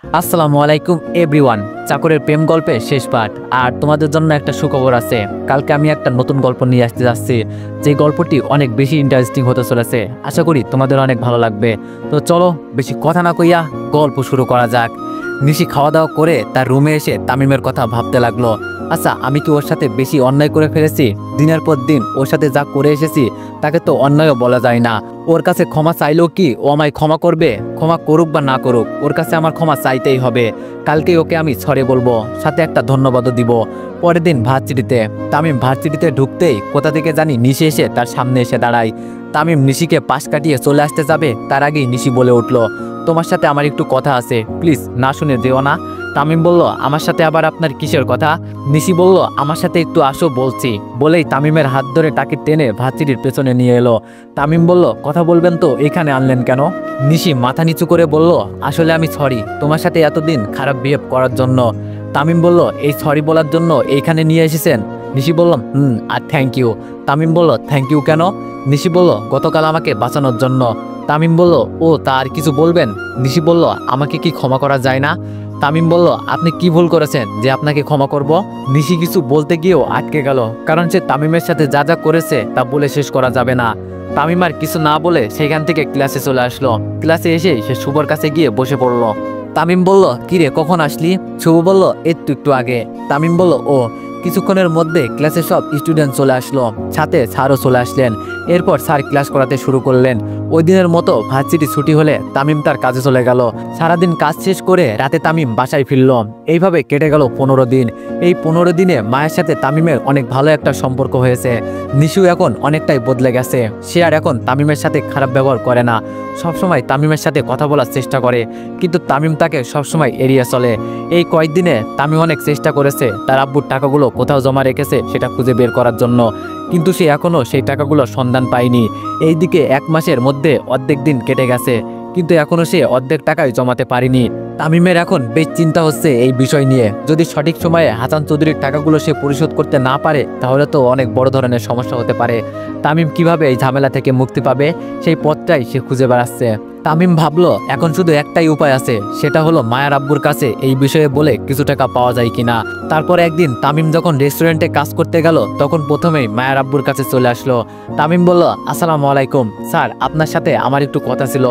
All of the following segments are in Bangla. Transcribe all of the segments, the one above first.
আসসালামু আলাইকুম এভরিওয়ান। চাকরের প্রেম গল্পের শেষ পার্ট। আর তোমাদের জন্য একটা সুখবর আছে, কালকে আমি একটা নতুন গল্প নিয়ে আসতে যাচ্ছি, যে গল্পটি অনেক বেশি ইন্টারেস্টিং হতে চলেছে। আশা করি তোমাদের অনেক ভালো লাগবে। তো চলো বেশি কথা না কইয়া গল্প শুরু করা যাক। নিশি খাওয়া দাওয়া করে তার রুমে এসে তামিমের কথা ভাবতে লাগলো। আচ্ছা, আমি কি ওর সাথে বেশি অন্যায় করে ফেলেছি? দিনের পর দিন ওর সাথে যা করে এসেছি তাকে তো অন্যায়ও বলা যায় না। ওর কাছে ক্ষমা চাইলেও কি ও আমায় ক্ষমা করবে? ক্ষমা করুক বা না করুক, ওর কাছে আমার ক্ষমা চাইতেই হবে। কালকে ওকে আমি সরি বলবো, সাথে একটা ধন্যবাদও দিব। পরের দিন ভার্সিটিতে তামিম ভার্সিটিতে ঢুকতেই কোথা থেকে জানি নিশি এসে তার সামনে এসে দাঁড়ায়। তামিম নিশিকে পাশ কাটিয়ে চলে আসতে যাবে, তার আগেই নিশি বলে উঠল, তোমার সাথে আমার একটু কথা আছে, প্লিজ না শুনে যেও না। তামিম বলল, আমার সাথে আবার আপনার কিসের কথা? নিশি বলল, আমার সাথে একটু আসো বলছি। বলেই তামিমের হাত ধরে তাকে টেনে ভার্সিটির পেছনে নিয়ে এলো। তামিম বলল, কথা বলবেন তো এখানে আনলেন কেন? নিশি মাথা নিচু করে বলল, আসলে আমি সরি তোমার সাথে এতদিন খারাপ বিহেভ করার জন্য। তামিম বলল, এই সরি বলার জন্য এইখানে নিয়ে এসেছেন? নিশি বলল, আর থ্যাংক ইউ। তামিম বলল, থ্যাংক ইউ কেন? নিশি বলল, গতকাল আমাকে বাঁচানোর জন্য। তামিম বলল, ও তার কিছু বলবেন? নিশি বলল, আমাকে কি ক্ষমা করা যায় না? তামিম বলল, আপনি কি ভুল করেছেন যে আপনাকে ক্ষমা করব? নিশি কিছু বলতে গিয়েও আটকে গেল, কারণ সে তামিমের সাথে যা যা করেছে তা বলে শেষ করা যাবে না। তামিম আর কিছু না বলে সেখান থেকে ক্লাসে চলে আসলো। ক্লাসে এসে সে শুভর কাছে গিয়ে বসে পড়ল। তামিম বলল, কিরে কখন আসলি? শুভ বলল, একটু আগে। তামিম বলল, ও। কিছুক্ষণের মধ্যে ক্লাসে সব স্টুডেন্ট চলে আসলো, সাথে স্যারও চলে আসলেন। এরপর স্যার ক্লাস করাতে শুরু করলেন। ওই দিনের মতো ভার্সিটি ছুটি হলে তামিম তার কাজে চলে গেল। সারাদিন কাজ শেষ করে রাতে তামিম বাসায় ফিরল। এইভাবে কেটে গেল 15 দিন। এই 15 দিনে মায়ের সাথে তামিমের অনেক ভালো একটা সম্পর্ক হয়েছে। নিশু এখন অনেকটাই বদলে গেছে। সে আর এখন তামিমের সাথে খারাপ ব্যবহার করে না, সবসময় তামিমের সাথে কথা বলার চেষ্টা করে, কিন্তু তামিম তাকে সবসময় এড়িয়ে চলে। এই কয়েকদিনে তামিম অনেক চেষ্টা করেছে তার আব্বুর টাকাগুলো কোথাও জমা রেখেছে সেটা খুঁজে বের করার জন্য, কিন্তু সে এখনও সেই টাকাগুলোর সন্ধান পায়নি। এইদিকে 1 মাসের মধ্যে অর্ধেক দিন কেটে গেছে, কিন্তু এখনও সে অর্ধেক টাকাই জমাতে পারেনি। তামিমের এখন বেশ চিন্তা হচ্ছে এই বিষয় নিয়ে। যদি সঠিক সময়ে হাসান চৌধুরীর টাকাগুলো সে পরিশোধ করতে না পারে তাহলে তো অনেক বড় ধরনের সমস্যা হতে পারে। তামিম কিভাবে এই ঝামেলা থেকে মুক্তি পাবে সেই পথটাই সে খুঁজে বেড়াচ্ছে। তামিম ভাবলো এখন শুধু একটাই উপায় আছে, সেটা হলো মায়ের আব্বুর কাছে এই বিষয়ে বলে কিছু টাকা পাওয়া যায় কিনা। তারপর একদিন তামিম যখন রেস্টুরেন্টে কাজ করতে গেল তখন প্রথমেই মায়ের আব্বুর কাছে চলে আসলো। তামিম বলল, আসসালামু আলাইকুম স্যার, আপনার সাথে আমার একটু কথা ছিল।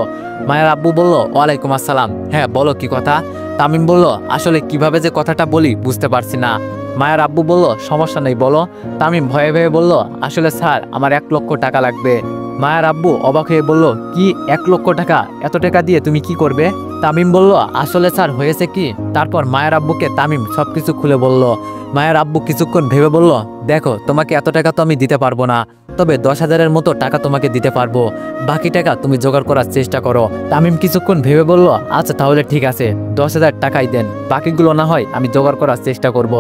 মায়ের আব্বু বলল, ওয়ালাইকুম আসসালাম, হ্যাঁ বলো কি কথা? তামিম বলল, আসলে কিভাবে যে কথাটা বলি বুঝতে পারছি না। মায়ের আব্বু বলল, সমস্যা নেই বলো। তামিম ভয়ে ভয়ে বলল, আসলে স্যার আমার 1 লক্ষ টাকা লাগবে। মায়ের আব্বু অবাক হয়ে বলল, কি 1 লক্ষ টাকা? এত টাকা দিয়ে তুমি কি করবে? তামিম বলল, আসলে স্যার হয়েছে কি। তারপর মায়ের আব্বুকে তামিম সবকিছু খুলে বলল। মায়ের আব্বু কিছুক্ষণ ভেবে বলল, দেখো তোমাকে এত টাকা তো আমি দিতে পারবো না, তবে 10,000-এর মতো টাকা তোমাকে দিতে পারবো, বাকি টাকা তুমি জোগাড় করার চেষ্টা করো। তামিম কিছুক্ষণ ভেবে বলল, আচ্ছা তাহলে ঠিক আছে, 10,000 টাকাই দেন, বাকিগুলো না হয় আমি জোগাড় করার চেষ্টা করব।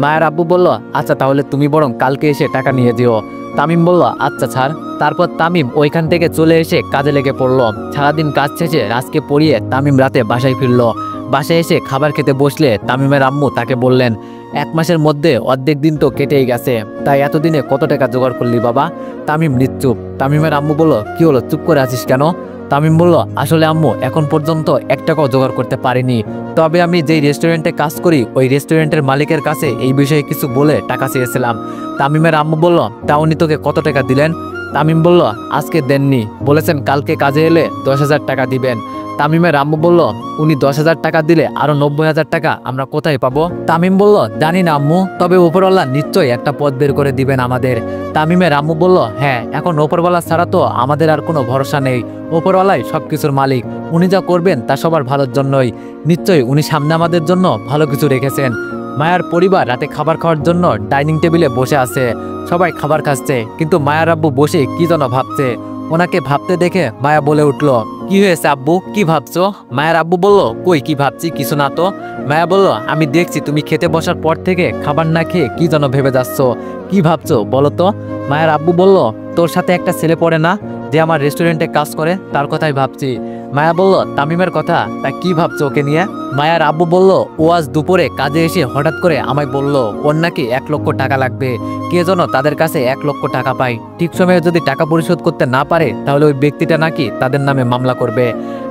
মায়ের আব্বু বলল, আচ্ছা তাহলে তুমি বরং কালকে এসে টাকা নিয়ে যেও। তামিম বলল, আচ্ছা স্যার। তারপর তামিম ওইখান থেকে চলে এসে কাজে লেগে পড়ল। সারাদিন কাজ শেষে রাজকে পড়িয়ে তামিম রাতে বাসায় ফিরল। বাসায় এসে খাবার খেতে বসলে তামিমের আম্মু তাকে বললেন, 1 মাসের মধ্যে অর্ধেক দিন তো কেটেই গেছে, তাই এতদিনে কত টাকা জোগাড় করলি বাবা? তামিম নিশ্চুপ। তামিমের আম্মু বলল, কি হলো চুপ করে আছিস কেন? তামিম বলল, আসলে আম্মু এখন পর্যন্ত 1 টাকাও জোগাড় করতে পারিনি, তবে আমি যেই রেস্টুরেন্টে কাজ করি ওই রেস্টুরেন্টের মালিকের কাছে এই বিষয়ে কিছু বলে টাকা চেয়েছিলাম। তামিমের আম্মু বলল, তা উনি তোকে কত টাকা দিলেন? তামিম বলল, আজকে দেননি, বলেছেন কালকে কাজে এলে 10,000 টাকা দিবেন। তামিমের আম্মু বলল, উনি 10,000 টাকা দিলে আরো 90,000 টাকা আমরা কোথায় পাবো? তামিম বলল, জানি না আম্মু, তবে উপরওয়ালা নিশ্চয়ই একটা পথ বের করে দিবেন আমাদের। তামিমের আম্মু বলল, হ্যাঁ এখন উপরওয়ালা ছাড়া তো আমাদের আর কোনো ভরসা নেই, উপরওয়ালাই সবকিছুর মালিক, উনি যা করবেন তা সবার ভালোর জন্যই, নিশ্চয়ই উনি সামনে আমাদের জন্য ভালো কিছু রেখেছেন। মায়ার পরিবার রাতে খাবার খাওয়ার জন্য ডাইনিং টেবিলে বসে আছে, সবাই খাবার খাচ্ছে, কিন্তু মায়ার আব্বু বসে কি যেন ভাবছে। ওনাকে ভাবতে দেখে মায়া বলে উঠল, কি হয়েছে আব্বু, কি ভাবছো? মায়ের আব্বু বলল, কই কি ভাবছি, কিছু না তো। মায়া বলল, আমি দেখছি তুমি খেতে বসার পর থেকে খাবার না খেয়ে কি যেন ভেবে যাচ্ছ, কি ভাবছো বলো তো? মায়ের আব্বু বলল, তোর সাথে একটা ছেলে পড়ে না, যে আমার রেস্টুরেন্টে কাজ করে তার কথাই ভাবছি। মায়া বলল, তামিমের কথা? তা কি ভাবছো ওকে নিয়ে? মায়ার আব্বু বলল, ও আজ দুপুরে কাজে এসে হঠাৎ করে আমায় বলল ওর নাকি 1 লক্ষ টাকা লাগবে। কে যেন তাদের কাছে 1 লক্ষ টাকা পায়, ঠিক সময়ে যদি টাকা পরিশোধ করতে না পারে তাহলে ওই ব্যক্তিটা নাকি তাদের নামে মামলা করবে।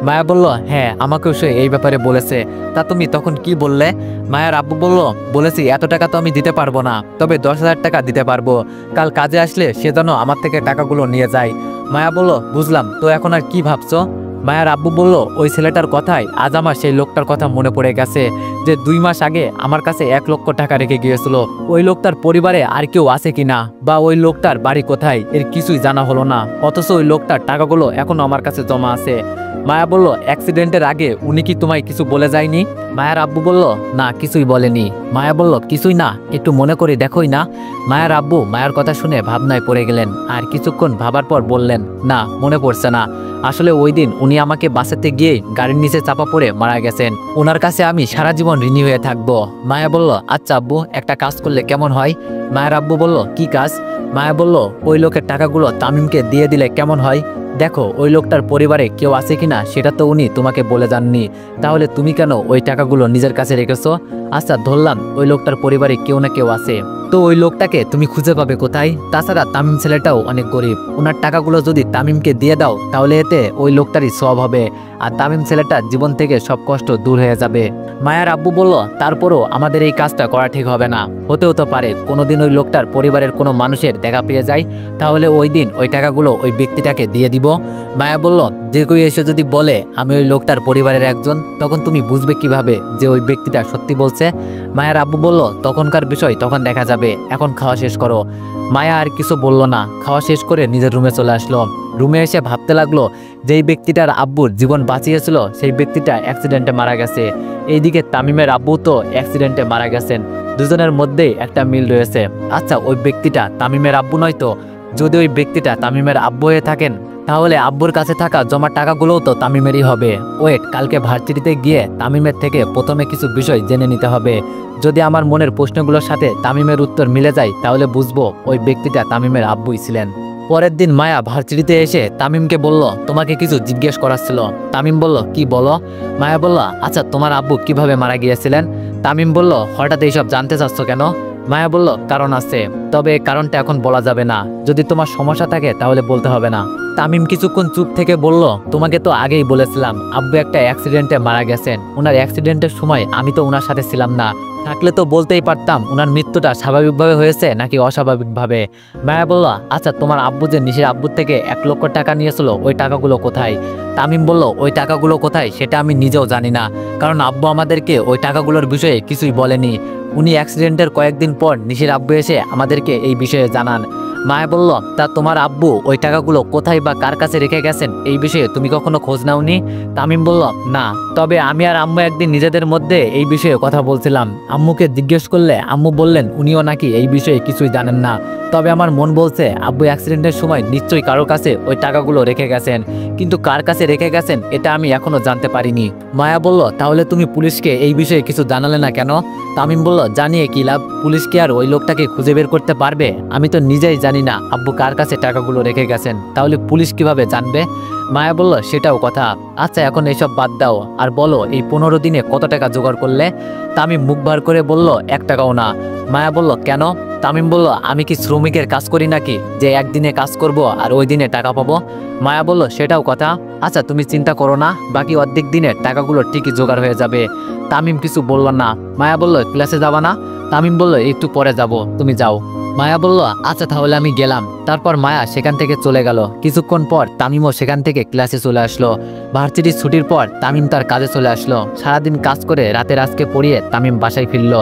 মায়া বলল, হ্যাঁ আমাকেও সে এই ব্যাপারে বলেছে। তা তুমি তখন কি বললে? মায়ার আব্বু বলল, বলেছি এত টাকা তো আমি দিতে পারবো না, তবে 10,000 টাকা দিতে পারবো। কাল কাজে আসলে সে যেন আমার থেকে টাকাগুলো নিয়ে যায়। মায়া বলল, বুঝলাম, তো এখন আর কি ভাবছো? মায়ার আব্বু বলল, ওই ছেলেটার কথাই আজ আমার সেই লোকটার কথা মনে পড়ে গেছে, যে 2 মাস আগে আমার কাছে 1 লক্ষ টাকা রেখে গিয়েছিল। ওই লোকটার পরিবারে আর কেউ আছে কিনা, বা ওই লোকটার বাড়ি কোথায়, এর কিছুই জানা হলো না, অথচ ওই লোকটার টাকাগুলো এখনো আমার কাছে জমা আছে। মায়া বলল, অ্যাক্সিডেন্টের আগে উনি কি তোমায় কিছু বলে যায়নি? মায়ের আব্বু বলল, না কিছুই বলেনি। মায়া বলল, কিছুই না? একটু মনে করে দেখোই না। মায়ের আব্বু মায়ের কথা শুনে ভাবনায় পড়ে গেলেন, আর কিছুক্ষণ ভাবার পর বললেন, না মনে পড়ছে না। আসলে ওই দিন উনি আমাকে বাসাতে গিয়ে গাড়ির নিচে চাপা পড়ে মারা গেছেন। ওনার কাছে আমি সারা জীবন ঋণী হয়ে থাকবো। মায়া বলল, আচ্ছা আব্বু, একটা কাজ করলে কেমন হয়? মায়ের আব্বু বলল, কি কাজ? মায়া বলল, ওই লোকের টাকাগুলো তামিমকে দিয়ে দিলে কেমন হয়? দেখো ওই লোকটার পরিবারে কেউ আছে কিনা সেটা তো উনি তোমাকে বলে যাননি, তাহলে তুমি কেন ওই টাকাগুলো নিজের কাছে রেখেছো? আচ্ছা ধরলাম ওই লোকটার পরিবারে কেউ না কেউ আছে, তো ওই লোকটাকে তুমি খুঁজে পাবে কোথায়? তাছাড়া তামিম ছেলেটাও অনেক গরিব, ওনার টাকাগুলো যদি তামিমকে দিয়ে দাও তাহলে এতে ওই লোকটারই সব হবে, আর তামিম ছেলেটা জীবন থেকে সব কষ্ট দূর হয়ে যাবে। মায়ার আব্বু বলল, তারপরও আমাদের এই কাজটা করা ঠিক হবে না। হতেও তো পারে কোনোদিন ওই লোকটার পরিবারের কোনো মানুষের দেখা পেয়ে যায়, তাহলে ওই দিন ওই টাকাগুলো ওই ব্যক্তিটাকে দিয়ে দিব। মায়া বলল, যে কেউ এসে যদি বলে আমি ওই লোকটার পরিবারের একজন, তখন তুমি বুঝবে কিভাবে যে ওই ব্যক্তিটা সত্যি বলছে? মায়ের আব্বু বলল, তখনকার বিষয় তখন দেখা যাবে, এখন খাওয়া শেষ করো। মায়া আর কিছু বলল না, খাওয়া শেষ করে নিজের রুমে চলে আসলো। রুমে এসে ভাবতে লাগলো, যেই ব্যক্তিটার আব্বুর জীবন বাঁচিয়েছিল সেই ব্যক্তিটা অ্যাক্সিডেন্টে মারা গেছে, এইদিকে তামিমের আব্বু তো অ্যাক্সিডেন্টে মারা গেছেন, দুজনের মধ্যেই একটা মিল রয়েছে। আচ্ছা ওই ব্যক্তিটা তামিমের আব্বু নয় তো? যদি ওই ব্যক্তিটা তামিমের আব্বু হয়ে থাকেন তাহলে আব্বুর কাছে থাকা জমা টাকাগুলোও তো তামিমেরই হবে। ওয়েট, কালকে ভার্সিটিতে গিয়ে তামিমের থেকে প্রথমে কিছু বিষয় জেনে নিতে হবে। যদি আমার মনের প্রশ্নগুলোর সাথে তামিমের উত্তর মিলে যায় তাহলে বুঝবো ওই ব্যক্তিটা তামিমের আব্বুই ছিলেন। পরের দিন মায়া ভার্সিটিতে এসে তামিমকে বলল, তোমাকে কিছু জিজ্ঞেস করার ছিল। তামিম বলল, কি বলো? মায়া বলল, আচ্ছা তোমার আব্বু কিভাবে মারা গিয়েছিলেন? তামিম বলল, হঠাৎ এইসব জানতে চাচ্ছ কেন? মায়া বলল, কারণ আছে, তবে কারণটা এখন বলা যাবে না, যদি তোমার সমস্যা থাকে তাহলে বলতে হবে না। তামিম কিছুক্ষণ চুপ থেকে বলল, তোমাকে তো আগেই বলেছিলাম আব্বু একটা অ্যাক্সিডেন্টে মারা গেছেন, ওনার অ্যাক্সিডেন্টের সময় আমি তো ওনার সাথে ছিলাম না, থাকলে তো বলতেই পারতাম ওনার মৃত্যুটা স্বাভাবিকভাবে হয়েছে নাকি অস্বাভাবিকভাবে। মায়া বলল, আচ্ছা তোমার আব্বু যে নিশির আব্বুর থেকে 1 লক্ষ টাকা নিয়েছিল ওই টাকাগুলো কোথায়? তামিম বলল, ওই টাকাগুলো কোথায় সেটা আমি নিজেও জানি না, কারণ আব্বু আমাদেরকে ওই টাকাগুলোর বিষয়ে কিছুই বলেনি। উনি অ্যাক্সিডেন্টের কয়েকদিন পর নিশির আব্বু এসে আমাদেরকে এই বিষয়ে জানান। মায়া বলল, তা তোমার আব্বু ওই টাকাগুলো কোথায় বা কার কাছে রেখে গেছেন এই বিষয়ে তুমি কখনো খোঁজ নাওনি? তামিম বলল, না, তবে আমি আর আম্মু একদিন নিজেদের মধ্যে এই বিষয়ে কথা বলছিলাম। আম্মুকে জিজ্ঞেস করলে আম্মু বললেন উনিও নাকি এই বিষয়ে কিছুই জানেন না, তবে আমার মন বলছে আব্বু অ্যাক্সিডেন্টের সময় নিশ্চয়ই কারোর কাছে ওই টাকাগুলো রেখে গেছেন, কিন্তু কার কাছে রেখে গেছেন এটা আমি এখনো জানতে পারিনি। মায়া বলল, তাহলে তুমি পুলিশকে এই বিষয়ে কিছু জানালে না কেন? তামিম বলল, জানিয়ে কি লাভ, পুলিশ কি আর ওই লোকটাকে খুঁজে বের করতে পারবে? আমি তো নিজেই জানি না আব্বু কার কাছে টাকাগুলো রেখে গেছেন, তাহলে পুলিশ কিভাবে জানবে? মায়া বলল, সেটাও কথা। আচ্ছা এখন এইসব বাদ দাও, আর বলো এই 15 দিনে কত টাকা জোগাড় করলে? তামিম মুখ বার করে বলল, 1 টাকাও না। মায়া বলল, কেন? তামিম বলল, আমি কি শ্রমিকের কাজ করি নাকি যে একদিনে কাজ করব আর ওই দিনে টাকা পাবো? মায়া বলল, সেটাও কথা। আচ্ছা তুমি চিন্তা করো না, বাকি অর্ধেক দিনে টাকাগুলো ঠিকই জোগাড় হয়ে যাবে। তামিম কিছু বলল না। মায়া বলল, ক্লাসে যাবা না? তামিম বলল, একটু পরে যাব, তুমি যাও। মায়া বলল, আচ্ছা তাহলে আমি গেলাম। তারপর মায়া সেখান থেকে চলে গেল। কিছুক্ষণ পর তামিমও সেখান থেকে ক্লাসে চলে আসলো। ভার্সিটির ছুটির পর তামিম তার কাজে চলে আসলো। সারাদিন কাজ করে রাতের আজকে পড়িয়ে তামিম বাসায় ফিরল।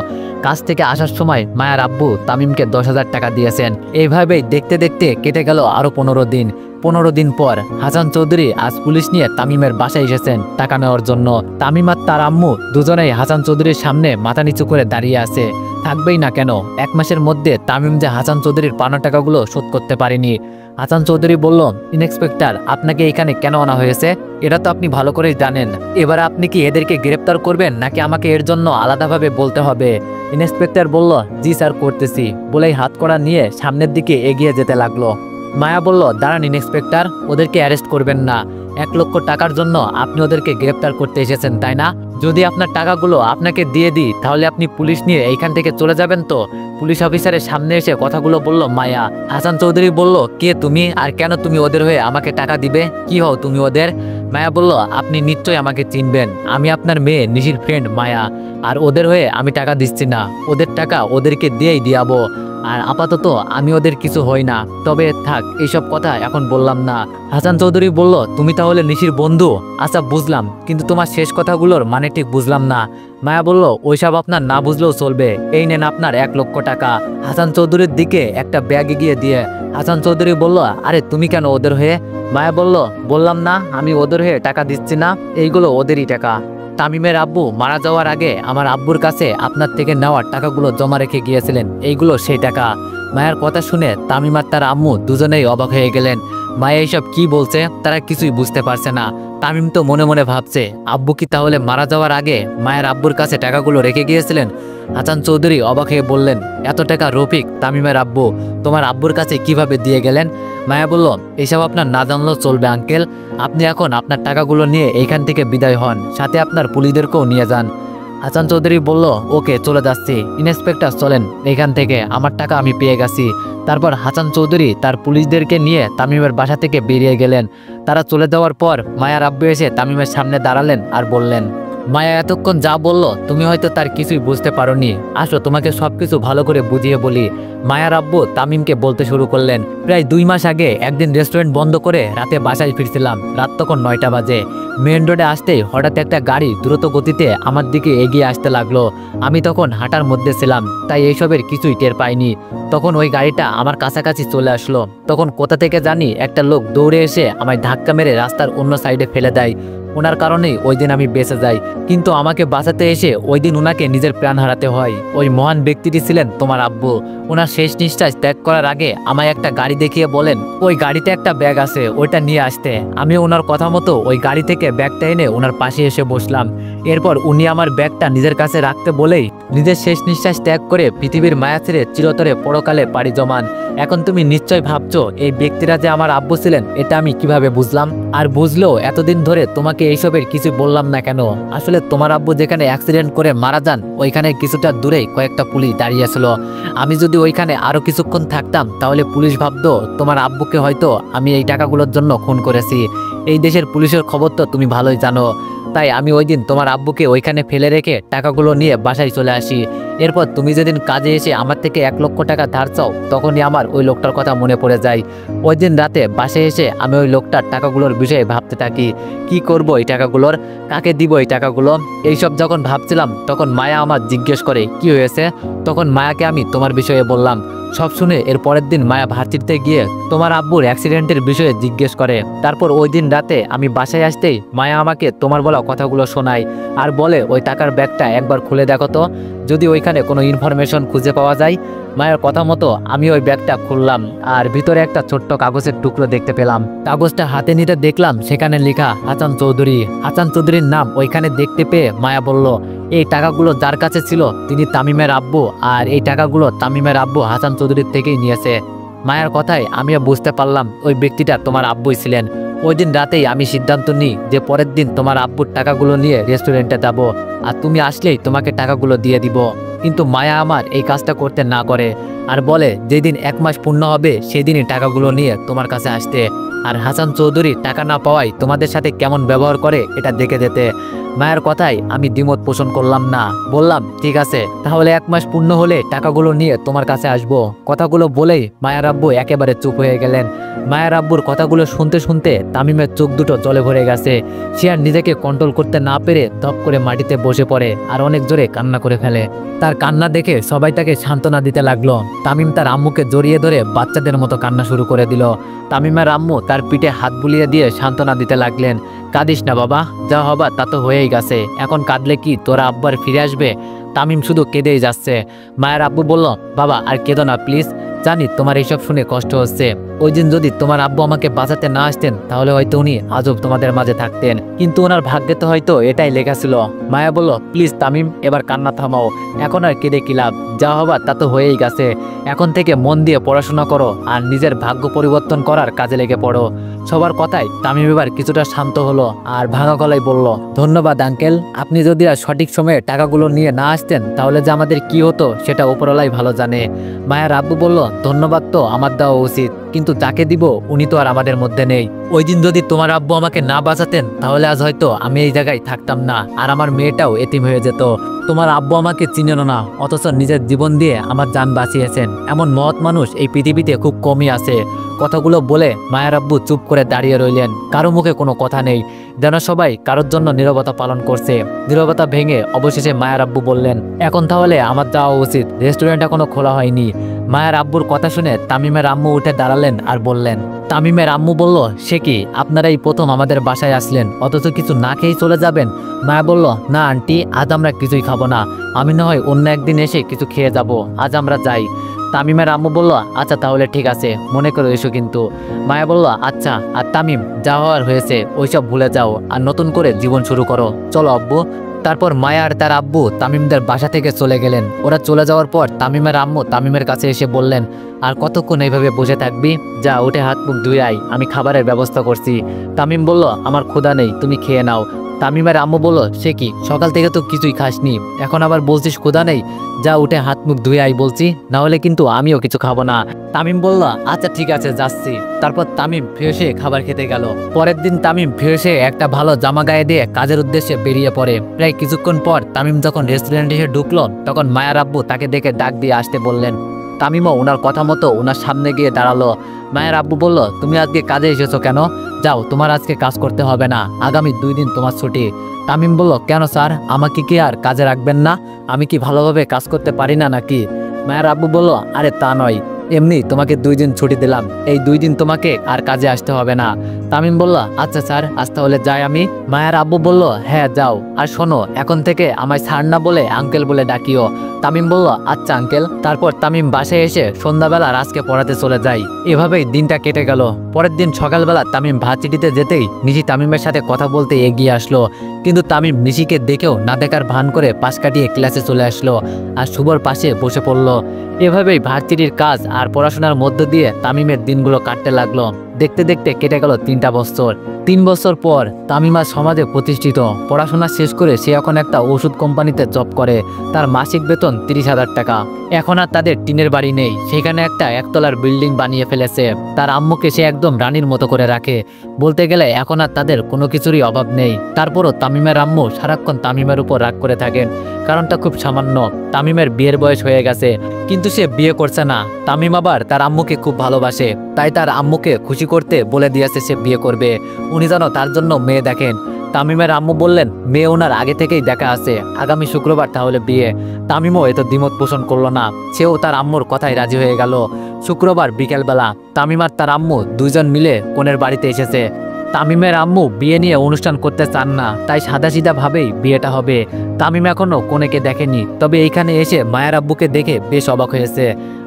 কাজ থেকে আসার সময় মায়ার আব্বু তামিমকে 10,000 টাকা দিয়েছেন। এইভাবেই দেখতে দেখতে কেটে গেল আরো 15 দিন। 15 দিন পর হাসান চৌধুরী আজ পুলিশ নিয়ে তামিমের বাসায় এসেছেন টাকা নেওয়ার জন্য। তামিম আর তার আম্মু দুজনেই হাসান চৌধুরীর সামনে মাথা নিচু করে দাঁড়িয়ে আছে। থাকবেই না কেন, 1 মাসের মধ্যে তামিম যে হাসান চৌধুরীর পাওনা টাকাগুলো শোধ করতে পারেনি। হাসান চৌধুরী বলল, ইন্সপেক্টর আপনাকে এখানে কেন আনা হয়েছে এটা তো আপনি ভালো করেই জানেন, এবার আপনি কি এদেরকে গ্রেপ্তার করবেন নাকি আমাকে এর জন্য আলাদাভাবে বলতে হবে? ইন্সপেক্টর বলল, জি স্যার করতেছি, বলেই হাত কড়া নিয়ে সামনের দিকে এগিয়ে যেতে লাগলো। মায়া বলল, দাঁড়ান ইন্সপেক্টর, ওদেরকে অ্যারেস্ট করবেন না। 1 লক্ষ টাকার জন্য আপনি ওদেরকে গ্রেপ্তার করতে এসেছেন, তাই না? যদি আপনার টাকাগুলো আপনাকে দিয়ে দিই তাহলে আপনি পুলিশ নিয়ে এইখান থেকে চলে যাবেন তো? পুলিশ অফিসারের সামনে এসে কথাগুলো বলল মায়া। হাসান চৌধুরী বলল, কে তুমি আর কেন তুমি ওদের হয়ে আমাকে টাকা দিবে? কি হও তুমি ওদের? মায়া বলল, আপনি নিশ্চয়ই আমাকে চিনবেন, আমি আপনার মেয়ে নিশির ফ্রেন্ড মায়া। আর ওদের হয়ে আমি টাকা দিচ্ছি না, ওদের টাকা ওদেরকে দিয়েই দিয়াবো। আর আপাতত আমি ওদের কিছু হই না, তবে থাক এইসব কথা এখন বললাম না। হাসান চৌধুরী বলল, তুমি তাহলে নিশির বন্ধু? আচ্ছা বুঝলাম, কিন্তু তোমার শেষ কথাগুলোর মানে ঠিক বুঝলাম না। মায়া বলল, ওইসব আপনার না বুঝলেও চলবে, এই নেন আপনার 1 লক্ষ টাকা। হাসান চৌধুরীর দিকে একটা ব্যাগ এগিয়ে দিয়ে হাসান চৌধুরী বলল, আরে তুমি কেন ওদের হয়ে? মায়া বলল, বললাম না আমি ওদের হয়ে টাকা দিচ্ছি না, এইগুলো ওদেরই টাকা। তামিমের আব্বু মারা যাওয়ার আগে আমার আব্বুর কাছে আপনার থেকে নেওয়ার টাকাগুলো জমা রেখে গিয়েছিলেন, এইগুলো সেই টাকা। মায়ের কথা শুনে তামিম আর তার আম্মু দুজনেই অবাক হয়ে গেলেন। মায়া এইসব কি বলছে তারা কিছুই বুঝতে পারছে না। তামিম তো মনে মনে ভাবছে, আব্বু কি তাহলে মারা যাওয়ার আগে মায়ের আব্বুর কাছে টাকাগুলো রেখে গিয়েছিলেন? হাসান চৌধুরী অবাক হয়ে বললেন, এত টাকা রফিক, তামিমের আব্বু তোমার আব্বুর কাছে কিভাবে দিয়ে গেলেন? মায়া বলল, এসব আপনার না জানলেও চলবে আঙ্কেল, আপনি এখন আপনার টাকাগুলো নিয়ে এইখান থেকে বিদায় হন, সাথে আপনার পুলিশদেরকেও নিয়ে যান। হাসান চৌধুরী বলল, ওকে চলে যাচ্ছি ইন্সপেক্টর, চলেন এইখান থেকে, আমার টাকা আমি পেয়ে গেছি। তারপর হাসান চৌধুরী তার পুলিশদেরকে নিয়ে তামিমের বাসা থেকে বেরিয়ে গেলেন। তারা চলে যাওয়ার পর মায়ার আব্বু এসে তামিমের সামনে দাঁড়ালেন আর বললেন, মায়া এতক্ষণ যা বলল তুমি হয়তো তার কিছুই বুঝতে পারোনি, আসো তোমাকে সবকিছু ভালো করে বুঝিয়ে বলি। মায়ার আব্বু তামিমকে বলতে শুরু করলেন, প্রায় 2 মাস আগে একদিন রেস্টুরেন্ট বন্ধ করে রাতে বাসায় ফিরছিলাম, রাত তখন 9টা বাজে। মেন রোডে আসতেই হঠাৎ একটা গাড়ি দ্রুত গতিতে আমার দিকে এগিয়ে আসতে লাগলো। আমি তখন হাঁটার মধ্যে ছিলাম, তাই এইসবের কিছুই টের পাইনি। তখন ওই গাড়িটা আমার কাছাকাছি চলে আসলো, তখন কোথা থেকে জানি একটা লোক দৌড়ে এসে আমায় ধাক্কা মেরে রাস্তার অন্য সাইডে ফেলে দেয়। ওনার কারণেই ওই দিন আমি বেঁচে যাই, কিন্তু আমাকে বাঁচাতে এসে ওই দিন ওনাকে নিজের প্রাণ হারাতে হয়। ওই মহান ব্যক্তিটি ছিলেন তোমার আব্বু। ওনার শেষ নিঃশ্বাস ত্যাগ করার আগে আমায় একটা গাড়ি দেখিয়ে বলেন, ওই গাড়িতে একটা ব্যাগ আছে, ওইটা নিয়ে আসতে। আমি ওনার কথা মতো ওই গাড়ি থেকে ব্যাগটা এনে ওনার পাশে এসে বসলাম। এরপর উনি আমার ব্যাগটা নিজের কাছে রাখতে বলেই নিজের শেষ নিঃশ্বাস ত্যাগ করে পৃথিবীর মায়া ছেড়ে চিরতরে পরকালে পাড়ি জমান। এখন তুমি নিশ্চয় ভাবছো এই ব্যক্তিরা যে আমার আব্বু ছিলেন, এটা আমি কিভাবে বুঝলাম? আর বুঝলেও এতদিন ধরে তোমাকে এইসবের কিছু বললাম না কেন? আসলে তোমার আব্বু যেখানে অ্যাক্সিডেন্ট করে মারা যান ওইখানে কিছুটা দূরেই কয়েকটা পুলিশ দাঁড়িয়ে ছিল। আমি যদি ওইখানে আরো কিছুক্ষণ থাকতাম তাহলে পুলিশ ভাবতো তোমার আব্বুকে হয়তো আমি এই টাকাগুলোর জন্য খুন করেছি। এই দেশের পুলিশের খবর তো তুমি ভালোই জানো। তাই আমি ওই দিন তোমার আব্বুকে ওইখানে ফেলে রেখে টাকাগুলো নিয়ে বাসায় চলে আসি। এরপর তুমি যেদিন কাজে এসে আমার থেকে 1 লক্ষ টাকা ধার চাও তখনই আমার ওই লোকটার কথা মনে পড়ে যায়। ওই দিন রাতে বাসায় এসে আমি ওই লোকটার টাকাগুলোর বিষয়ে ভাবতে থাকি, কি করব এই টাকাগুলোর, কাকে দিব এই টাকাগুলো। এইসব যখন ভাবছিলাম তখন মায়া আমার জিজ্ঞেস করে কি হয়েছে। তখন মায়াকে আমি তোমার বিষয়ে বললাম। সব শুনে এর পরের দিন মায়া ভার্সিটিতে গিয়ে তোমার আব্বুর অ্যাক্সিডেন্টের বিষয়ে জিজ্ঞেস করে। তারপর ওই দিন রাতে আমি বাসায় আসতেই মায়া আমাকে তোমার বলা কথাগুলো শোনায় আর বলে ওই টাকার ব্যাগটা একবার খুলে দেখো তো, যদি ওইখানে কোনো ইনফরমেশন খুঁজে পাওয়া যায়। মায়ের কথা মতো আমি ওই ব্যাগটা খুললাম আর ভিতরে একটা ছোট্ট কাগজের টুকরো দেখতে পেলাম। কাগজটা হাতে নিতে দেখলাম সেখানে লেখা হাসান চৌধুরী। হাসান চৌধুরীর নাম ওইখানে দেখতে পেয়ে মায়া বলল, এই টাকাগুলো যার কাছে ছিল তিনি তামিমের আব্বু, আর এই টাকাগুলো তামিমের আব্বু হাসান চৌধুরীর থেকেই নিয়েছে। মায়ের কথায় আমিও বুঝতে পারলাম ওই ব্যক্তিটা তোমার আব্বুই ছিলেন। ওই দিন রাতেই আমি সিদ্ধান্ত নিই যে পরের দিন তোমার আব্বুর টাকাগুলো নিয়ে রেস্টুরেন্টে যাব, আর তুমি আসলেই তোমাকে টাকাগুলো দিয়ে দিব। কিন্তু মায়া আমার এই কাজটা করতে না করে আর বলে যেদিন 1 মাস পূর্ণ হবে সেদিনই টাকাগুলো নিয়ে তোমার কাছে আসতে, আর হাসান চৌধুরী টাকা না পাওয়ায় তোমাদের সাথে কেমন ব্যবহার করে এটা দেখে যেতে। মায়ের কথায় আমি দ্বিমত পোষণ করলাম না, বললাম ঠিক আছে, তাহলে 1 মাস পূর্ণ হলে টাকাগুলো নিয়ে তোমার কাছে আসবো। কথাগুলো বলেই মায়ের আব্বু একেবারে চুপ হয়ে গেলেন। মায়ের আব্বুর কথাগুলো শুনতে শুনতে তামিমের চোখ দুটো জলে ভরে গেছে। সে আর নিজেকে কন্ট্রোল করতে না পেরে ধপ করে মাটিতে বসে পড়ে আর অনেক জোরে কান্না করে ফেলে। তার কান্না দেখে সবাই তাকে সান্ত্বনা দিতে লাগলো। তামিম তার আম্মুকে জড়িয়ে ধরে বাচ্চাদের মতো কান্না শুরু করে দিল। তামিমের আম্মু তার পিঠে হাত বুলিয়ে দিয়ে সান্ত্বনা দিতে লাগলেন, কাঁদিস না বাবা, যা হবার তা তো হয়েই গেছে, এখন কাঁদলে কি তোরা আব্বার ফিরে আসবে? তামিম শুধু কেঁদেই যাচ্ছে। মায়ের আব্বু বলল, বাবা আর কেঁদো না প্লিজ, জানি তোমার এইসব শুনে কষ্ট হচ্ছে, ওই দিন যদি তোমার আব্বু আমাকে বাঁচাতে না আসতেন তাহলে হয়তো উনি আজব তোমাদের মাঝে থাকতেন, কিন্তু ওনার ভাগ্যে তো হয়তো এটাই লেখা ছিল। মায়া বলল, প্লিজ তামিম, এবার কান্না থামাও, এখন আর কেঁদে কি লাভ, যা হবার তা তো হয়েই গেছে। এখন থেকে মন দিয়ে পড়াশোনা করো আর নিজের ভাগ্য পরিবর্তন করার কাজে লেগে পড়ো। সবার কথায় তামিম এবার কিছুটা শান্ত হলো আর ভাঙা গলায় বলল, ধন্যবাদ আঙ্কেল, আপনি যদি আর সঠিক সময়ে টাকাগুলো নিয়ে না আসতেন তাহলে যে আমাদের কি হতো সেটা উপরওয়ালাই ভালো জানে। মায়ের আব্বু বলল, ধন্যবাদ তো আমার দেওয়া উচিত, কিন্তু যাকে দিব উনি তো আর আমাদের মধ্যে নেই। ওই দিন যদি তোমার আব্বু আমাকে না বাঁচাতেন তাহলে আজ হয়তো আমি এই জায়গায় থাকতাম না আর আমার মেয়েটাও এতিম হয়ে যেত। তোমার আব্বু আমাকে চিনেন না, অথচ নিজের জীবন দিয়ে আমার জান বাঁচিয়েছেন, এমন মহৎ মানুষ এই পৃথিবীতে খুব কমই আছে। কথাগুলো বলে মায়ের আব্বু চুপ করে দাঁড়িয়ে রইলেন, কারো মুখে কোনো কথা নেই, যেন সবাই কারোর জন্য নীরবতা পালন করছে। নীরবতা ভেঙে অবশেষে মায়ের আব্বু বললেন, এখন তাহলে আমার যাওয়া উচিত, রেস্টুরেন্ট এখনো খোলা হয়নি। মায়ের আব্বুর কথা শুনে তামিমের আম্মু উঠে দাঁড়ালেন আর বললেন, তামিমের আম্মু বলল, সে কি, আপনারাই প্রথম আমাদের বাসায় আসলেন অথচ কিছু না খেয়েই চলে যাবেন? মায়া বলল, না আন্টি, আজ আমরা কিছুই খাবো না, আমি না হয় অন্য একদিন এসে কিছু খেয়ে যাব, আজ আমরা যাই। তামিমের আম্মু বলল, আচ্ছা তাহলে ঠিক আছে, মনে করে এসো কিন্তু। মায়া বলল, আচ্ছা। আর তামিম, যা হওয়ার হয়েছে ওইসব ভুলে যাও আর নতুন করে জীবন শুরু করো, চলো আব্বু। তারপর মায়া আর তার আব্বু তামিমদের বাসা থেকে চলে গেলেন। ওরা চলে যাওয়ার পর তামিমের আম্মু তামিমের কাছে এসে বললেন, আর কতক্ষণ এইভাবে বসে থাকবি, যা উঠে হাত মুখ ধুয়ে আয়, আমি খাবারের ব্যবস্থা করছি। তামিম বলল, আমার ক্ষুধা নেই, তুমি খেয়ে নাও। তামিমের আম্মু বলল, সে কি, সকাল থেকে তো কিছুই খাসনি, এখন আবার বলছিস ক্ষুধা নেই? যা উঠে হাত মুখ ধুয়ে আয় বলছি, না হলে কিন্তু আমিও কিছু খাবো না। তামিম বলল, আচ্ছা ঠিক আছে, যাচ্ছি। তারপর তামিম ফ্রেশ হয়ে খাবার খেতে গেল। পরের দিন তামিম ফ্রেশ হয়ে একটা ভালো জামা গায়ে দিয়ে কাজের উদ্দেশ্যে বেরিয়ে পড়ে। প্রায় কিছুক্ষণ পর তামিম যখন রেস্টুরেন্টে এসে ঢুকলো তখন মায়ার আব্বু তাকে দেখে ডাক দিয়ে আসতে বললেন। তামিমও ওনার কথা মতো ওনার সামনে গিয়ে দাঁড়ালো। মায়ের আব্বু বলল, তুমি আজকে কাজে এসেছো কেন? যাও, তোমার আজকে কাজ করতে হবে না, আগামী 2 দিন তোমার ছুটি। তামিম বলল, কেন স্যার, আমাকে কি আর কাজে রাখবেন না? আমি কি ভালোভাবে কাজ করতে পারি না নাকি? মায়ের আব্বু বলল, আরে তা নয়, এমনি তোমাকে 2 দিন ছুটি দিলাম, এই 2 দিন তোমাকে আর কাজে আসতে হবে না। তামিম বলল, আচ্ছা স্যার, আজ তাহলে যাই আমি। মায়ের আব্বু বলল, হ্যাঁ যাও, আর শোনো, এখন থেকে আমায় স্যার না বলে আঙ্কেল বলে ডাকিও। তামিম বলল, আচ্ছা আঙ্কেল। তারপর তামিম বাসায় এসে সন্ধ্যাবেলা রাজকে পড়াতে চলে যায়। এভাবেই দিনটা কেটে গেল। পরের দিন সকালবেলা তামিম ভার্সিটিতে যেতেই নিশি তামিমের সাথে কথা বলতে এগিয়ে আসলো, কিন্তু তামিম নিশিকে দেখেও না দেখার ভান করে পাশ কাটিয়ে ক্লাসে চলে আসলো আর শুভর পাশে বসে পড়ল। এভাবেই ভার্সিটির কাজ আর পড়াশোনার মধ্য দিয়ে তামিমের দিনগুলো কাটতে লাগলো। দেখতে দেখতে কেটে গেল 3টা বছর। 3 বছর পর তামিমা সমাজে প্রতিষ্ঠিত। পড়াশোনা শেষ করে সে এখন একটা ওষুধ কোম্পানিতে জব করে। তার মাসিক বেতন 30,000 টাকা। এখন আর তাদের টিনের বাড়ি নেই, সেখানে একটা একতলার বিল্ডিং বানিয়ে ফেলেছে। তার আম্মুকে সে একদম রানীর মতো করে রাখে। বলতে গেলে এখন আর তাদের কোনো কিছুরই অভাব নেই। তারপরও তামিমের আম্মু সারাক্ষণ তামিমের উপর রাগ করে থাকেন। কারণটা খুব সামান্য, তামিমের বিয়ের বয়স হয়ে গেছে, কিন্তু সে বিয়ে করছে না। তামিম আবার তার আম্মুকে খুব ভালোবাসে, তাই তার আম্মুকে খুশি করতে বলে দিয়েছে সে বিয়ে করবে। উনি যেন তার জন্য মেয়ে দেখেন। তামিমের আম্মু বললেন, মেয়ে ওনার আগে থেকেই দেখা আছে, আগামী শুক্রবার তাহলে বিয়ে। তামিমও এত দ্বিমত পোষণ করলো না, সেও তার আম্মুর কথায় রাজি হয়ে গেল। শুক্রবার বিকেলবেলা তামিম আর তার আম্মু 2জন মিলে কনের বাড়িতে এসেছে। তামিমের আম্মু বিয়ে নিয়ে অনুষ্ঠান করতে চান না, তাই সাদাসিধা ভাবেই বিয়েটা হবে। তামিম এখনো কনেকে দেখেনি, তবে এইখানে এসে মায়ের আব্বুকে দেখে বেশ অবাক হয়েছে।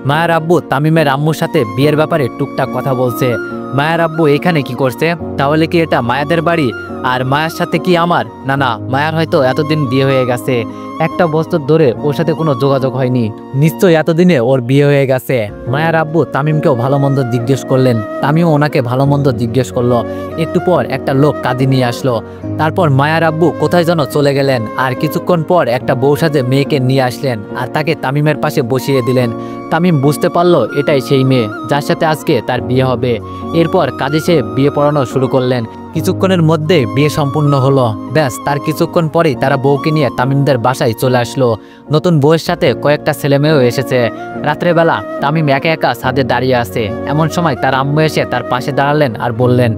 মায়ের আব্বু তামিমের আম্মুর সাথে বিয়ের ব্যাপারে টুকটাক কথা বলছে। মায়ের আব্বু এখানে কি করছে? তাহলে কি এটা মায়াদের বাড়ি? আর মায়ের সাথে কি আমার? না না, মায়ার হয়তো এতদিন বিয়ে হয়ে গেছে, 1টা বছর ধরে ওর সাথে কোনো যোগাযোগ হয়নি, নিশ্চয়ই এতদিনে ওর বিয়ে হয়ে গেছে। মায়ের আব্বু তামিমকেও ভালো মন্দ জিজ্ঞেস করলেন, তামিমও ওনাকে ভালো মন্দ জিজ্ঞেস করলো। একটু পর একটা লোক কাঁদি নিয়ে আসলো। তারপর মায়ের আব্বু কোথায় যেন চলে গেলেন, আর কিছুক্ষণ পর একটা বউ সাজে মেয়েকে নিয়ে আসলেন আর তাকে তামিমের পাশে বসিয়ে দিলেন। তামিম বুঝতে পারলো এটাই সেই মেয়ে যার সাথে আজকে তার বিয়ে হবে। এরপর কাজে সে বিয়ে পড়ানো শুরু করলেন। কিছুক্ষণের মধ্যে বিয়ে সম্পূর্ণ হলো। ব্যাস, তার কিছুক্ষণ পরেই তারা বউকে নিয়ে তামিমদের বাসায় চলে আসলো। নতুন বউয়ের সাথে কয়েকটা ছেলেমেয়েও এসেছে। রাত্রেবেলা তামিম একা একা ছাদে দাঁড়িয়ে আছে। এমন সময় তার আম্মু এসে তার পাশে দাঁড়ালেন আর বললেন,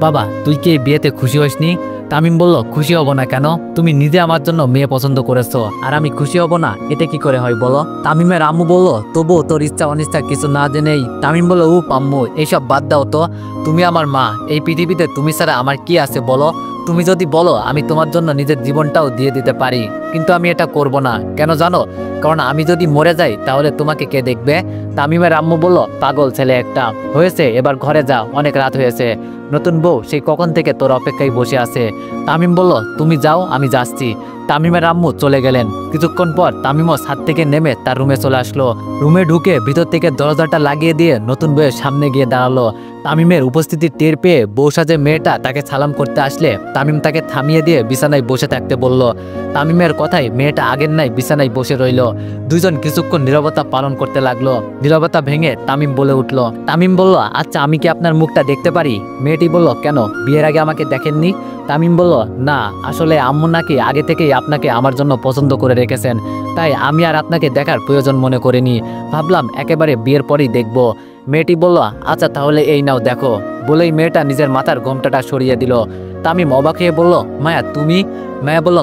বাবা, তুই কি এই বিয়েতে খুশি হসনি? তামিম বলল, খুশি হব না কেন? তুমি নিজে আমার জন্য মেয়ে পছন্দ করেছো, আর আমি খুশি হব না? এটা কি করে হয় বলো? তামিমের আম্মু বলল, তবুও তোর ইচ্ছা অনিচ্ছা কিছু না জেনেই। তামিম বলল, আম্মু, এইসব বাদ দাও তো, তুমি আমার মা, এই পৃথিবীতে তুমি ছাড়া আমার কি আছে বলো? তুমি যদি বলো আমি তোমার জন্য নিজের জীবনটাও দিয়ে দিতে পারি। কিন্তু আমি এটা করব না। কেন জানো? কারণ আমি যদি মরে যাই তাহলে তোমাকে কে দেখবে? তামিমের আম্মু বলল, পাগল ছেলে একটা, হয়েছে এবার ঘরে যা, অনেক রাত হয়েছে। নতুন বউ সেই কখন থেকে তোর অপেক্ষায় বসে আছে। তামিম বলল, তুমি যাও, আমি যাচ্ছি। তামিমের আম্মু চলে গেলেন। কিছুক্ষণ পর তামিমও ছাদ থেকে নেমে তার রুমে চলে আসলো। রুমে ঢুকে ভিতর থেকে দরজাটা লাগিয়ে দিয়ে নতুন বউয়ের সামনে গিয়ে দাঁড়ালো। তামিমের উপস্থিতি টের পেয়ে বউ সাজে মেয়েটা তাকে সালাম করতে আসলে তামিম তাকে থামিয়ে দিয়ে বিছানায় বসে থাকতে বলল। তামিমের কথায় মেয়েটা আগের নাই বিছানায় বসে রইল। দুইজন কিছুক্ষণ নীরবতা পালন করতে লাগলো। নীরবতা ভেঙে তামিম বলে উঠল, তামিম বলল, আচ্ছা আমি কি আপনার মুখটা দেখতে পারি? মেয়েটি বলল, কেন, বিয়ের আগে আমাকে দেখেননি? তামিম বলল, না, আসলে আম্মু নাকি আগে থেকেই আপনাকে আমার জন্য পছন্দ করে রেখেছেন, তাই আমি আর আপনাকে দেখার প্রয়োজন মনে করিনি, ভাবলাম একেবারে বিয়ের পরেই দেখব। মেয়েটি বলল, আচ্ছা তাহলে এই নাও দেখো। বলেই মেয়েটা নিজের মাথার ঘোমটাটা সরিয়ে দিল। তামিম অবাক হয়ে বলল, মায়া তুমি? মায়া বলল,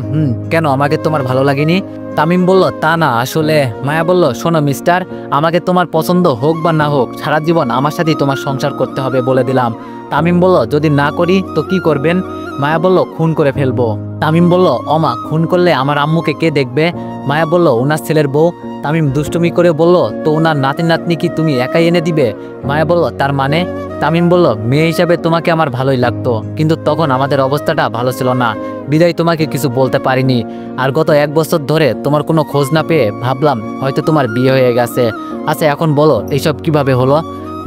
কেন, আমাকে তোমার ভালো লাগেনি? তামিম বলল, তা না, আসলে। মায়া বলল, শোনো মিস্টার, আমাকে তোমার পছন্দ হোক বা না হোক, সারা জীবন আমার সাথেই তোমার সংসার করতে হবে বলে দিলাম। তামিম বলল, যদি না করি তো কি করবেন? মায়া বলল, খুন করে ফেলবো। তামিম বলল, অমা, খুন করলে আমার আম্মুকে কে দেখবে? মায়া বলল, ওনার ছেলের বউ। তামিম দুষ্টুমি করে বলল, তো ওনার নাতি নাতনি কি তুমি একাই এনে দিবে? মায়া বলল, তার মানে? তামিম বলল, মেয়ে হিসাবে তোমাকে আমার ভালোই লাগতো, কিন্তু তখন আমাদের অবস্থাটা ভালো ছিল না, বিদায় তোমাকে কিছু বলতে পারিনি। আর গত 1 বছর ধরে তোমার কোনো খোঁজ না পেয়ে ভাবলাম হয়তো তোমার বিয়ে হয়ে গেছে। আচ্ছা এখন বলো এইসব কিভাবে হলো?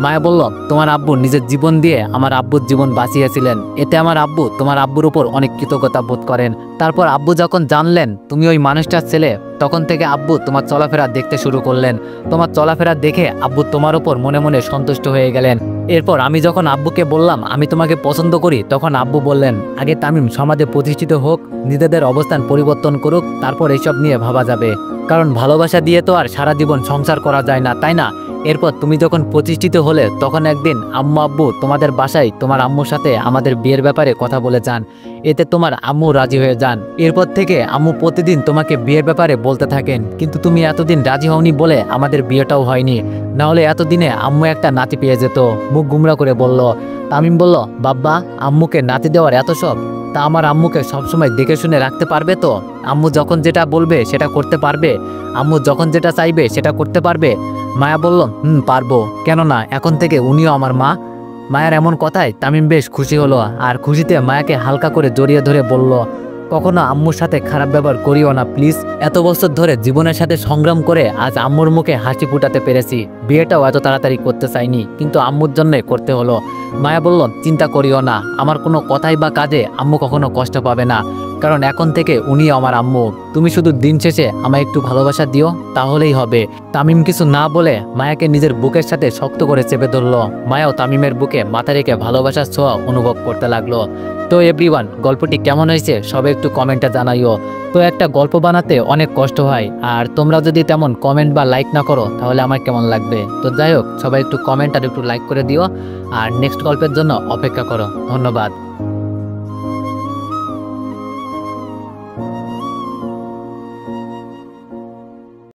মায়া বলল, তোমার আব্বু নিজের জীবন দিয়ে আমার আব্বুর জীবন বাঁচিয়েছিলেন, এতে আমার আব্বু তোমার আব্বুর উপর অনেক কৃতজ্ঞতা বোধ করেন। তারপর আব্বু যখন জানলেন তুমি ওই মানুষটার ছেলে, তখন থেকে আব্বু তোমার চলাফেরা দেখতে শুরু করলেন। তোমার চলাফেরা দেখে আব্বু তোমার উপর মনে মনে সন্তুষ্ট হয়ে গেলেন। এরপর আমি যখন আব্বুকে বললাম আমি তোমাকে পছন্দ করি, তখন আব্বু বললেন, আগে তামিম সমাজে প্রতিষ্ঠিত হোক, নিজেদের অবস্থান পরিবর্তন করুক, তারপর এইসব নিয়ে ভাবা যাবে। কারণ ভালোবাসা দিয়ে তো আর সারা জীবন সংসার করা যায় না, তাই না? এরপর তুমি যখন প্রতিষ্ঠিত হলে তখন একদিন আম্মু আব্বু তোমাদের বাসায় তোমার আম্মুর সাথে আমাদের বিয়ের ব্যাপারে কথা বলে যান, এতে তোমার আম্মু রাজি হয়ে যান। এরপর থেকে আম্মু প্রতিদিন তোমাকে বিয়ের ব্যাপারে বলতে থাকেন, কিন্তু তুমি এতদিন রাজি হওনি বলে আমাদের বিয়েটাও হয়নি, না হলে এতদিনে আম্মু একটা নাতি পেয়ে যেত। মুখ গুমরা করে বলল। তামিম বলল, বাব্বা, আম্মুকে নাতি দেওয়ার এত সব? তা আমার আম্মুকে সবসময় দেখে শুনে রাখতে পারবে তো? আম্মু যখন যেটা বলবে সেটা করতে পারবে? আম্মু যখন যেটা চাইবে সেটা করতে পারবে? মায়া বলল, পারবো, কেন না, এখন থেকে উনিও আমার মা। মায়ার এমন কথায় তামিম বেশ খুশি হলো, আর খুশিতে মায়াকে হালকা করে জড়িয়ে ধরে বলল, কখনো আম্মুর সাথে খারাপ ব্যবহার করিও না প্লিজ। এত বছর ধরে জীবনের সাথে সংগ্রাম করে আজ আম্মুর মুখে হাসি ফুটাতে পেরেছি। বিয়েটাও এত তাড়াতাড়ি করতে চাইনি, কিন্তু আম্মুর জন্যই করতে হলো। মায়া বলল, চিন্তা করিও না, আমার কোনো কথাই বা কাজে আম্মু কখনো কষ্ট পাবে না, কারণ এখন থেকে উনি আমার আম্মু। তুমি শুধু দিন শেষে আমায় একটু ভালোবাসা দিও, তাহলেই হবে। তামিম কিছু না বলে মায়াকে নিজের বুকের সাথে শক্ত করে চেপে ধরলো। মায়াও তামিমের বুকে মাথা রেখে ভালোবাসার ছোঁয়া অনুভব করতে লাগলো। তো এভরিওয়ান, গল্পটি কেমন হয়েছে সবাই একটু কমেন্টে জানাইও। তো একটা গল্প বানাতে অনেক কষ্ট হয়, আর তোমরা যদি তেমন কমেন্ট বা লাইক না করো তাহলে আমার কেমন লাগবে? তো যাই হোক, সবাই একটু কমেন্ট আর একটু লাইক করে দিও, আর নেক্সট গল্পের জন্য অপেক্ষা করো। ধন্যবাদ।